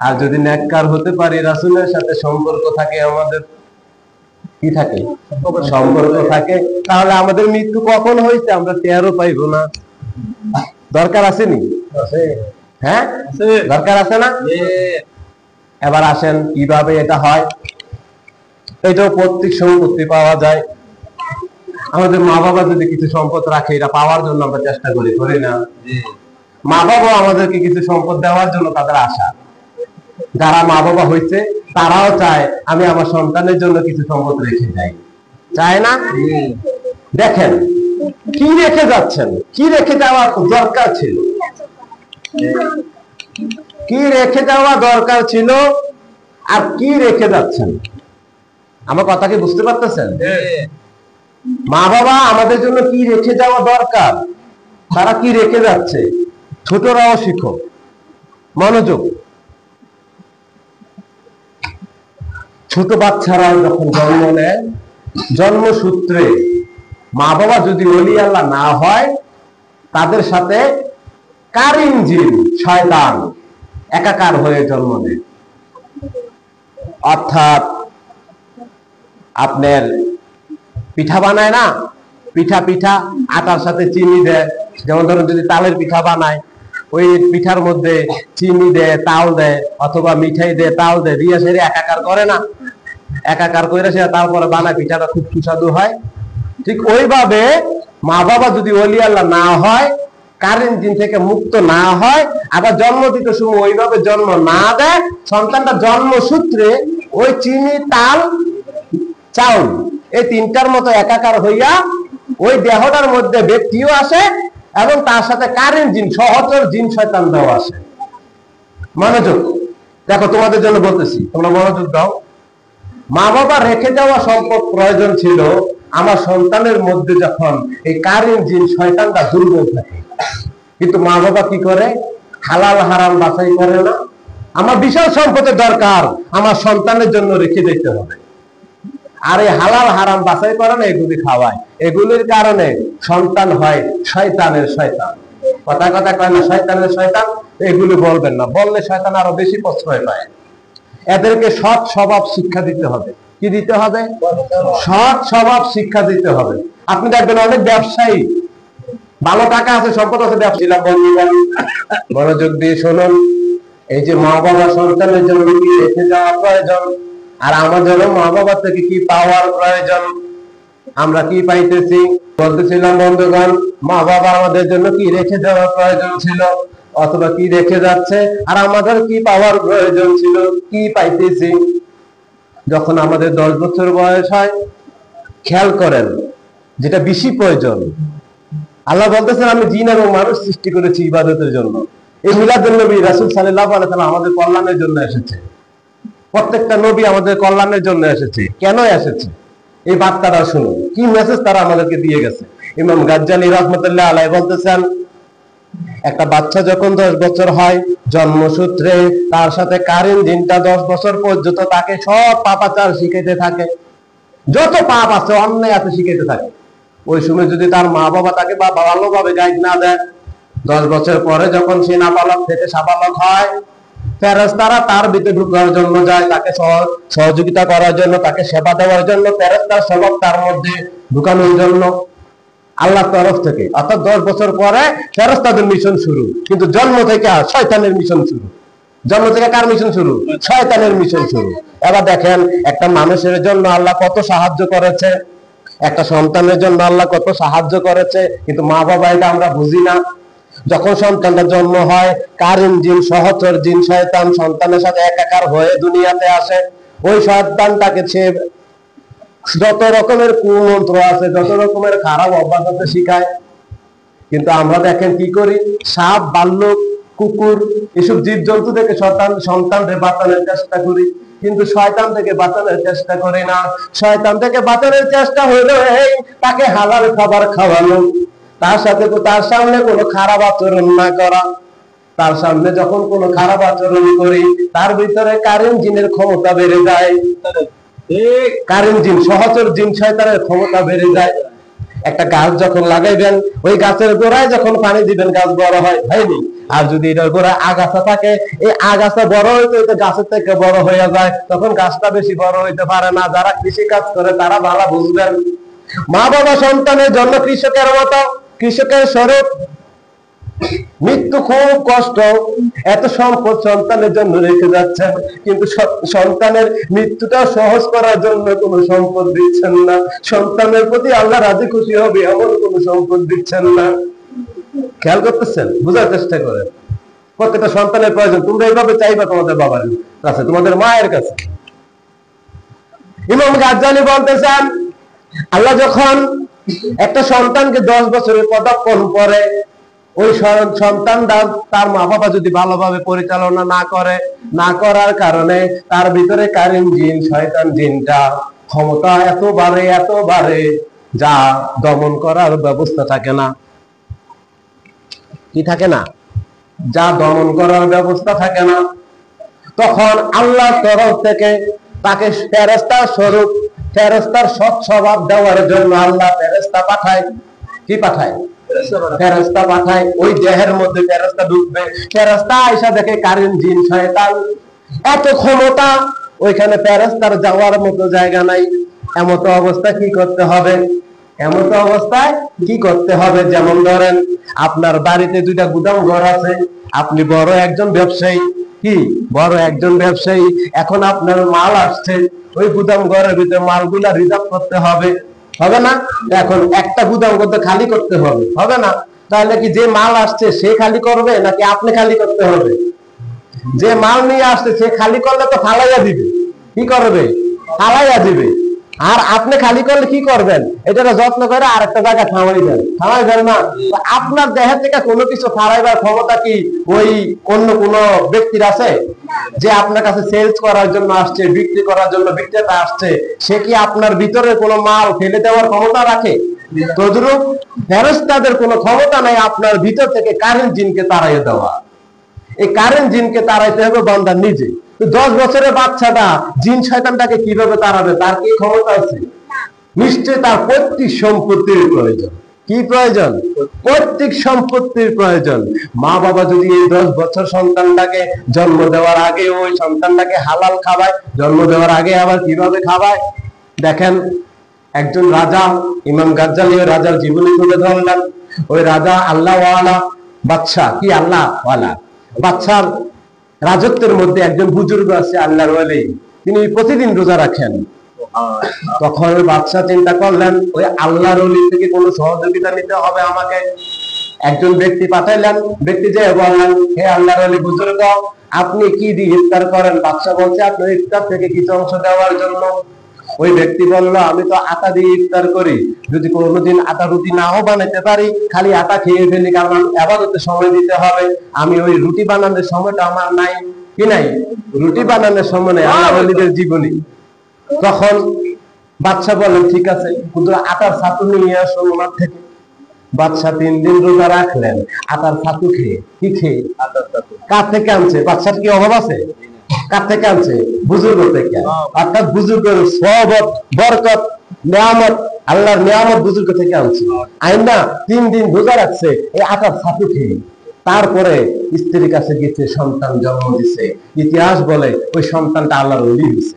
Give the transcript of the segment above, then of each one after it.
আর যদি নেককার হতে পারি, রাসূলের সাথে সম্পর্ক থাকে, আমাদের কি থাকে, সম্পর্ক থাকে, তাহলে আমাদের মৃত্যু কখন হয়েছে আমরা টেরও পাইব না। দরকার আছে নি? হ্যাঁ, দরকার আছে না? এবার আসেন কিভাবে এটা হয়। এটাও পৈতৃক সম্পত্তি পাওয়া যায়। আমাদের মা বাবা যদি কিছু সম্পদ রাখে, এটা পাওয়ার জন্য আমরা চেষ্টা করি না? মা বাবা আমাদেরকে কিছু সম্পদ দেওয়ার জন্য তাদের আশা। যারা মা বাবা হয়েছে তারাও চায় আমি আমার সন্তানের জন্য কিছু সম্পদ রেখে যাই, চায় না? দেখেন কি রেখে যাচ্ছেন, কি রেখে যাওয়ার দরকার ছিল, কি রেখে যাওয়া দরকার ছিল আর কি রেখে যাচ্ছেন। আমার কথা কি বুঝতে পারতেছেন? মা বাবা আমাদের জন্য কি রেখে যাওয়া দরকার, তারা কি রেখে যাচ্ছে, ছোটরাও শিখো, মনোযোগ। ছোট বাচ্চারা যখন জন্ম নেয়, জন্মসূত্রে মা বাবা যদি ওলি আল্লাহ না হয়, তাদের সাথে কারিন জিন শয়তান একাকার হয়ে জন্ম নেয়। অর্থাৎ আপনার পিঠা বানায় না, পিঠা আটার সাথে চিনি দেয়। যেমন ধরুন যদি তালের পিঠা বানায়, ওই পিঠার মধ্যে চিনি দেয়, তাল দেয়, অথবা মিঠাই দেয়, তাল দেয়, দিয়ে সেরে একাকার করে না, একাকার করে সে তারপরে বানায়, পিঠাটা খুব সুস্বাদু হয়। ঠিক ওইভাবে মা বাবা যদি ওলি আল্লাহ না হয়, কারেন্ট জিন থেকে মুক্ত না হয়, আবার জন্ম দিতে সময় ওইভাবে জন্ম না দেয়, সন্তানটা জন্মসূত্রে ওই চিনি, তাল, চাউল এই তিনটার মতো একাকার হইয়া ওই দেহটার মধ্যে ব্যক্তিও আসে এবং তার সাথে কারেন্ট জিন, সহচর জিন শয়তানরাও আসে। মনোযোগ দেখো, তোমাদের জন্য বলতেছি, তোমরা মনোযোগ দাও। মা বাবা রেখে যাওয়া সম্পদ প্রয়োজন ছিল আমার সন্তানের মধ্যে যখন এই কারেন্ট জিন শয়তানটা দুর্বল থাকে। কিন্তু মা বাবা কি করে, হালাল হারাম বাছাই করে না। আমার বিশাল সম্পদের দরকার, আমার সন্তানের জন্য রেখে দিতে হবে, আর এই হালাল হারাম বাছাই করে না, এগুলি খাওয়ায়। এগুলির কারণে সন্তান হয় শয়তানের শয়তান। কথা কথা কয় না শয়তানের শয়তান, এগুলি বলবেন না, বললে শয়তান আরো বেশি প্রশ্রয় পায়। এদেরকে সৎ স্বভাব শিক্ষা দিতে হবে। কি দিতে হবে? সৎ স্বভাব শিক্ষা দিতে হবে। আপনি দেখবেন অনেক ব্যবসায়ী, ভালো টাকা আছে, সম্পদ আছে, ব্যবসায়ী বন্ধুগণ মনোযোগ দিয়ে শুনুন। এই যে মা বাবা সন্তানের জন্য কি রেখে যাওয়া প্রয়োজন, আর আমাদেরও মা বাবা থেকে কি পাওয়ার প্রয়োজন, আমরা কি পাইতেছি? বলতেছিলাম বন্ধুগণ, মা বাবা আমাদের জন্য কি রেখে যাওয়ার প্রয়োজন ছিল অথবা কি রেখে যাচ্ছে, আর আমাদের কি পাওয়ার প্রয়োজন ছিল, কি পাইতেছি। যখন আমাদের 10 বছর বয়স হয়, খেয়াল করেন যেটা বেশি প্রয়োজন। আল্লাহ বলতেছেন আমি জিন এবং মানুষ সৃষ্টি করেছি ইবাদতের জন্য। এই মিলাদুন নবী রাসূল সাল্লাল্লাহু আলাইহি ওয়াসাল্লাম আমাদের কল্যাণের জন্য এসেছে। প্রত্যেকটা নবী আমাদের কল্যাণের জন্য এসেছে। কেন এসেছে এই বার্তাটা শুনুন, কি মেসেজ তারা আমাদেরকে দিয়ে গেছে। ইমাম গাজ্জালী রাহমাতুল্লাহ আলাইহি বলতেছেন, একটা বাচ্চা যখন 10 বছর হয়, জন্মসূত্রে তার সাথে কারিন জিনটা 10 বছর পর্যন্ত তাকে সব পাপাচার শিখাইতে থাকে, যত পাপ আছে অন্যায় আছে শিখাইতে থাকে। ওই সময় যদি তার মা বাবা তাকে ভালোভাবে গাইড না দেয়, 10 বছর পরে যখন সে নাবালক থেকে সাবালক হয়, ফেরেশতারা তার ভিতরে ঢুকার জন্য যায়, তাকে সহযোগিতা করার জন্য, তাকে সেবা দেওয়ার জন্য, ফেরেশতার স্বভাব তার মধ্যে ঢুকানোর জন্য আল্লাহর তরফ থেকে। অর্থাৎ 10 বছর পরে ফেরেশতাদের মিশন শুরু, কিন্তু জন্ম থেকে শয়তানের মিশন শুরু। জন্ম থেকে কার মিশন শুরু? শয়তানের মিশন শুরু। এবার দেখেন একটা মানুষের জন্য আল্লাহ কত সাহায্য করেছে, একটা সন্তানের জন্য আল্লাহ কত সাহায্য করেছে, কিন্তু মা বাবা এটা আমরা বুঝি না। যখন সন্তানটা জন্ম হয়, কারিন জিন, সহচর জিন শয়তান সন্তানের সাথে একাকার হয়ে দুনিয়াতে আসে। ওই শয়তানটাকে সে যত রকমের কুমন্ত্র আছে, যত রকমের খারাপ অভ্যাস আছে শিখায়। কিন্তু আমরা দেখেন কি করি, সাপ, ভাল্লুক, কুকুর এসব জীব জন্তু থেকে সন্তানকে বাঁচানোর চেষ্টা করি, কিন্তু শয়তান থেকে বাঁচানোর চেষ্টা করি না। শয়তান থেকে বাঁচানোর চেষ্টা হলো এই তাকে হালাল খাবার খাওয়ানো, তার সাথে তার সামনে কোনো খারাপ আচরণ না করা। তার সামনে যখন কোনো খারাপ আচরণ করি, তার ভিতরে কারিন জিনের ক্ষমতা বেড়ে যায়। কারিন জিন, সহচর জিন শয়তানের ক্ষমতা বেড়ে যায়। একটা গাছ যখন লাগাইবেন, ওই গাছের গোড়ায় যখন পানি দিবেন গাছ বড় হয়, হয়নি? আর যদি এটার উপরে আগাছা থাকে, এই আগাছা বড় হইতে হইতে গাছের থেকে বড় হয়ে যায়, তখন গাছটা বেশি বড় হইতে পারে না। যারা কৃষি কাজ করে তারা ভালো বুঝবেন। মা বাবা সন্তানের জন্য কৃষকের মতো, কৃষকের স্বরূপ। মৃত্যু খুব কষ্ট, এত সম্পদ সন্তানের জন্য রেখে যাচ্ছেন, কিন্তু সন্তানের মৃত্যুটা সহজ করার জন্য কোনো সম্পদ দিচ্ছেন না। সন্তানের প্রতি আল্লাহ রাজি খুশি হবে এমন কোনো সম্পদ দিচ্ছেন না। খেয়াল করতেছেন? বোঝার চেষ্টা করেন। প্রত্যেকটা সন্তানের প্রয়োজন। তোমরা এইভাবে চাইবা তোমাদের বাবার কাছে, তোমাদের মায়ের কাছে। ইমাম গাজ্জালী বলতেছেন, আল্লাহ যখন একটা সন্তানকে 10 বছরের পদার্পণ করে, ওই সন্তানটা তার মা বাবা যদি ভালোভাবে পরিচালনা না করার কারণে তার ভিতরে কারিন জিন, শয়তান জিনটা ক্ষমতা এত বাড়ে যা দমন করার ব্যবস্থা থাকে না। কি থাকে না? যা দমন করার ব্যবস্থা থাকে না। তখন আল্লাহর তরফ থেকে তাকে ফেরেশতা স্বরূপ, ফেরেশতার সৎ স্বভাব দেওয়ার জন্য আল্লাহ ফেরেশতা পাঠায়। কি পাঠায়? ফেরেশতা পাঠায়। ওই দেহের মধ্যে ফেরেশতা ঢুকবে। ফেরেশতা আয়েশা দেখে কারিন জিন, শয়তান, এত ক্ষমতা, ওইখানে ফেরেশতার যাওয়ার মতো জায়গা নাই। এমত অবস্থা কি করতে হবে? এমত অবস্থায় কি করতে হবে? যেমন ধরেন আপনার বাড়িতে 2টা গুদাম ঘর আছে, আপনি বড় একজন ব্যবসায়ী, কি বড় একজন ব্যবসায়ী, এখন আপনার মাল আসছে, ওই গুদাম ঘরের ভিতরে মালগুলা রিজার্ভ করতে হবে, হবে না? এখন একটা গুদাম করতে খালি করতে হবে, হবে না? তাহলে কি যে মাল আসছে সে খালি করবে নাকি আপনি খালি করতে হবে? যে মাল নিয়ে আসছে সে খালি করলে তো ফালাইয়া দিবে। কি করবে? ফালাইয়া দিবে। আর আপনি খালি করলে কি করবেন? এটাকে যত্ন করে আরেকটা জায়গা থামাই দেন না। আপনার দেহের থেকে কোনো কিছু ফালাইবার ক্ষমতা কি ওই অন্য কোন ব্যক্তির আছে? যে আপনার কাছে সেলস করার জন্য আসছে, বিক্রি করার জন্য বিক্রেতা আসছে, সে কি আপনার ভিতরে কোনো মাল ফেলে দেওয়ার ক্ষমতা রাখে? তদ্রূপ ফেরেশতাদের কোনো ক্ষমতা নাই আপনার ভিতর থেকে কারেন্ট জিনকে তাড়াইয়ে দেওয়া। এই কারেন্ট জিনকে তাড়াইতে হবে বান্দা নিজে। 10 বছরের বাচ্চাটা জিন শয়তানটাকে কিভাবে তাড়াবে? তার কি ক্ষমতা আছে? নিশ্চয়ই তার পৈতৃক সম্পত্তির প্রয়োজন। কি প্রয়োজন? পৈতৃক সম্পত্তির প্রয়োজন। মা বাবা যদি এই 10 বছর সন্তানটাকে জন্ম দেওয়ার আগে ওই সন্তানটাকে হালাল খাওয়ায়, জন্ম দেওয়ার আগে আবার কিভাবে খাওয়ায় দেখেন। একজন রাজা, ইমাম গাজ্জালী ওই রাজার জীবনী তুলে ধরলেন। ওই রাজা আল্লাহ ওয়ালা বাদশাহ, কি আল্লাহ ওয়ালা বাদশার রাজত্বের মধ্যে একজন বুজুর্গ আছে আল্লাহর ওয়ালি, তিনি প্রতিদিন রোজা রাখেন। তখন ওই বাদশাহ চিন্তা করলেন ওই আল্লাহর ওয়ালি থেকে কোনো সহযোগিতা নিতে হবে আমাকে। একজন ব্যক্তি পাঠাইলেন, ব্যক্তি যে বললেন, হে আল্লাহর ওয়ালি বুজুর্গ, আপনি কি দিয়ে ইফতার করেন? বাদশাহ বলছে আপনার ইফতার থেকে কিছু অংশ দেওয়ার জন্য। ওই ব্যক্তি বলল, আমি তো আটা দিয়ে ইফতার করি, যদি কোনোদিন আটা রুটি নাও বানাতে পারি, খালি আটা খেয়ে ফেলি, কারণ ইবাদতে সময় দিতে হবে, আমি ওই রুটি বানানোর সময়টা আমার নাই। কি নাই? রুটি বানানোর সময় নেই। আল্লাহর ওয়ালিদের জীবনী। তখন বাদশাহ বলেন, ঠিক আছে, কিন্তু আটার ছাতু নিয়ে আসুন ওনার থেকে। বাদশাহ 3 দিন রোজা রাখলেন আটার ছাতু খেয়ে। কি খেয়ে? কার থেকে আনছে? বাদশার কি অভাব আছে? কার থেকে আনছে? বুজুর্গ থেকে। অর্থাৎ বুজুর্গের সওবত, বরকত, নিয়ামত, আল্লাহর নিয়ামত বুজুর্গ থেকে আনছে। আইনা 3 দিন রোজা রাখছে এই আটার ছাতু খেয়ে। তারপরে স্ত্রীর কাছে গেছে, সন্তান জন্ম দিছে। ইতিহাস বলে ওই সন্তানটা আল্লাহর ওলি হয়েছে।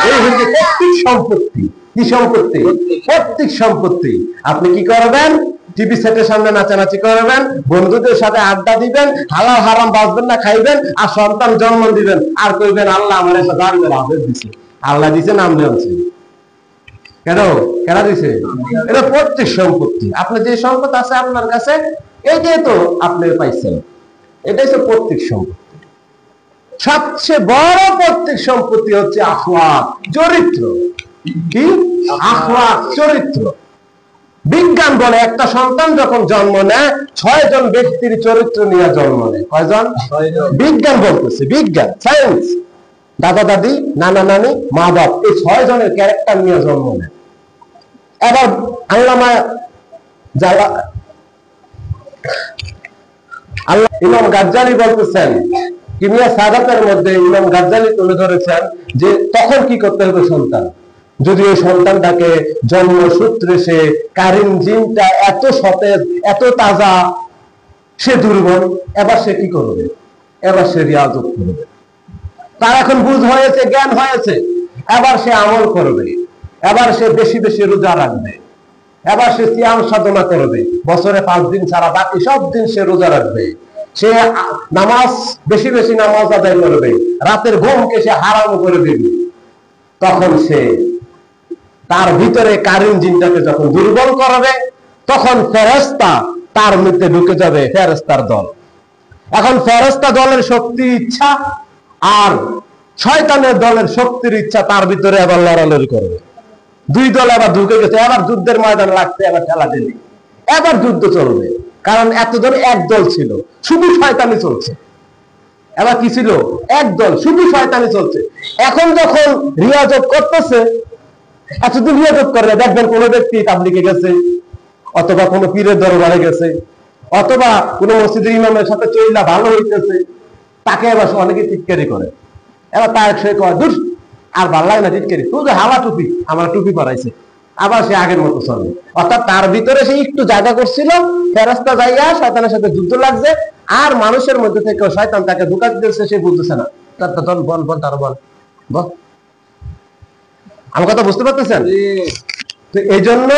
এই হচ্ছে পৈতৃক সম্পত্তি। কি সম্পত্তি? পৈতৃক সম্পত্তি। আপনি কি করবেন? টিভি সেটের সামনে নাচানাচি করবেন, বন্ধুদের সাথে আড্ডা দিবেন, হালাল হারাম বাঁচবেন না, খাইবেন, আর সন্তান জন্ম দিবেন, আর কইবেন আল্লাহ আমার একটা জানবেন আদেশ দিছে। আল্লাহ দিছে, নাম দেওয়াছে। কেন? কেন দিছে? এটা পৈতৃক সম্পত্তি। আপনার যে সম্পদ আছে আপনার কাছে, এটাই তো আপনি পাইছেন। এটাই তো পৈতৃক সম্পত্তি। সবচেয়ে বড় পৈতৃক সম্পত্তি হচ্ছে আখলাক, চরিত্র। কি? আখলাক, চরিত্র। বিজ্ঞান বলে একটা সন্তান যখন জন্ম নেয় 6 জন ব্যক্তির চরিত্র নিয়ে জন্ম নেয়। কয়জন? 6 জন। বিজ্ঞান বলতেছে, বিজ্ঞান, সায়েন্স। দাদা দাদি, নানা নানি, মা বাপ, এই 6 জনের ক্যারেক্টার নিয়ে জন্ম নেয়। এবার আল্লামা ইমাম গাজ্জালী বলতেছেন, কিমিয়া সাদাতের মধ্যে ইমাম গাজ্জালী তুলে ধরেছেন যে তখন কি করতে হবে সন্তান, যদি ওই সন্তানটাকে জন্মসূত্রে সে কারিন জিনটা এত সতেজ, এত তাজা, সে দুর্বল, এবার সে কি করবে? এবার সে রিয়াজত করবে। তার এখন বুঝ হয়েছে, জ্ঞান হয়েছে, এবার সে আমল করবে, এবার সে বেশি বেশি রোজা রাখবে, এবার সে সিয়াম সাধনা করবে, বছরে 5 দিন ছাড়া বাকি সব দিন সে রোজা রাখবে, সে নামাজ বেশি বেশি নামাজ আদায় করবে, রাতের ঘুমকে সে হারাম করে দেবে। তখন সে তার ভিতরে কারিম জিনটাকে যখন দুর্বল করবে, তখন ফেরেশতা তার মধ্যে ঢুকে যাবে, ফেরেশতার দল। এখন ফেরেশতা দলের শক্তি ইচ্ছা আর শয়তানের দলের শক্তির ইচ্ছা তার ভিতরে আবার লড়ালড়ি করবে। দুই দল আবার ঢুকে গেছে, এবার যুদ্ধের ময়দান লাগছে, এবার ঠেলা ঠেলি, এবার যুদ্ধ চলবে। কারণ এতজন এক দল ছিল, শুধু শয়তানি চলছে। এবার কি ছিল? এক দল, শুধু শয়তানি চলছে। এখন যখন রিয়াজত করতেছে, এতদিন রিয়াজত করে দেখবেন কোন ব্যক্তি তাবলিগে গেছে, অথবা কোন পীরের দরবারে গেছে, অথবা কোন মসজিদের ইমামের সাথে চইলা ভালো হইতেছে, তাকে এবার অনেকে টিটকারি করে। এবার তার সে কয়, দূর আর ভাল লাগে না টিটকারি, তুই যে হালা টুপি, আমার টুপি পরাইছে, আবার সে আগের মতো চলে। অর্থাৎ তার ভিতরে সে একটু জায়গা করছিল, ফেরেশতা যাইয়া শয়তানের সাথে যুদ্ধ লাগছে, আর মানুষের মধ্যে থেকে শয়তান তাকে ধোঁকা দিতেছে, সে বুঝতেছে না। বল বল তার বল বল, আমার কথা বুঝতে পারতেছেন? তো এই জন্য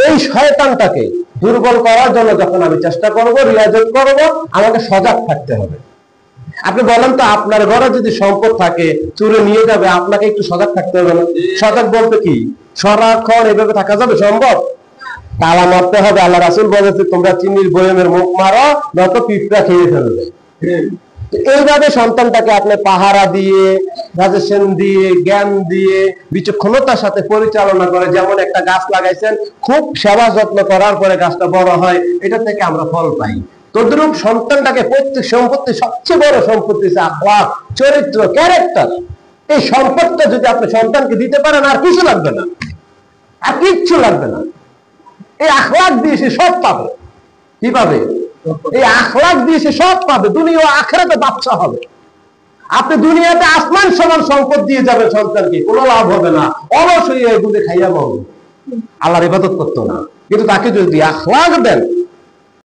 এই শয়তানটাকে দুর্বল করার জন্য যখন আমি চেষ্টা করব, রিয়াজত করব, আমাকে সজাগ থাকতে হবে। আপনি বলেন তো, আপনার ঘরে যদি সম্পদ থাকে, চুরে নিয়ে যাবে, আপনাকে একটু সজাগ থাকতে হবে না? সজাগ বলতে কি, সারাক্ষণ এইভাবে থাকা যাবে সম্ভব? তালা মারতে হবে। আল্লাহ রাসূল বলেছে, তোমরা চিনির বয়মের মুখ মারো, নয়তো পিঁপড়া খেয়ে ফেলবে। এইভাবে সন্তানটাকে আপনি পাহারা দিয়ে, সাজেশন দিয়ে, জ্ঞান দিয়ে, বিচক্ষণতার সাথে পরিচালনা করে, যেমন একটা গাছ লাগাইছেন, খুব সেবা যত্ন করার পরে গাছটা বড় হয়, এটা থেকে আমরা ফল পাই। তদ্রূপ সন্তানটাকে প্রত্যেক সম্পত্তি, সবচেয়ে বড় সম্পত্তি হচ্ছে আখলাক, চরিত্র, ক্যারেক্টার। এই সম্পদটা যদি আপনি সন্তানকে দিতে পারেন, আর কিছু লাগবে না, আর কিচ্ছু লাগবে না। এই আখলাক দিয়ে সে সব পাবে। কি পাবে? এই আখলাক দিয়ে সে সব পাবে, দুনিয়া ও আখিরাতে বাদশা হবে। আপনি দুনিয়াতে আসমান সমান সম্পদ দিয়ে যাবেন সন্তানকে, কোনো লাভ হবে না, অলস হয়ে এগুলো খাইয়া মরবে, আল্লাহর ইবাদত করতো না। কিন্তু তাকে যদি আখলাক দেন,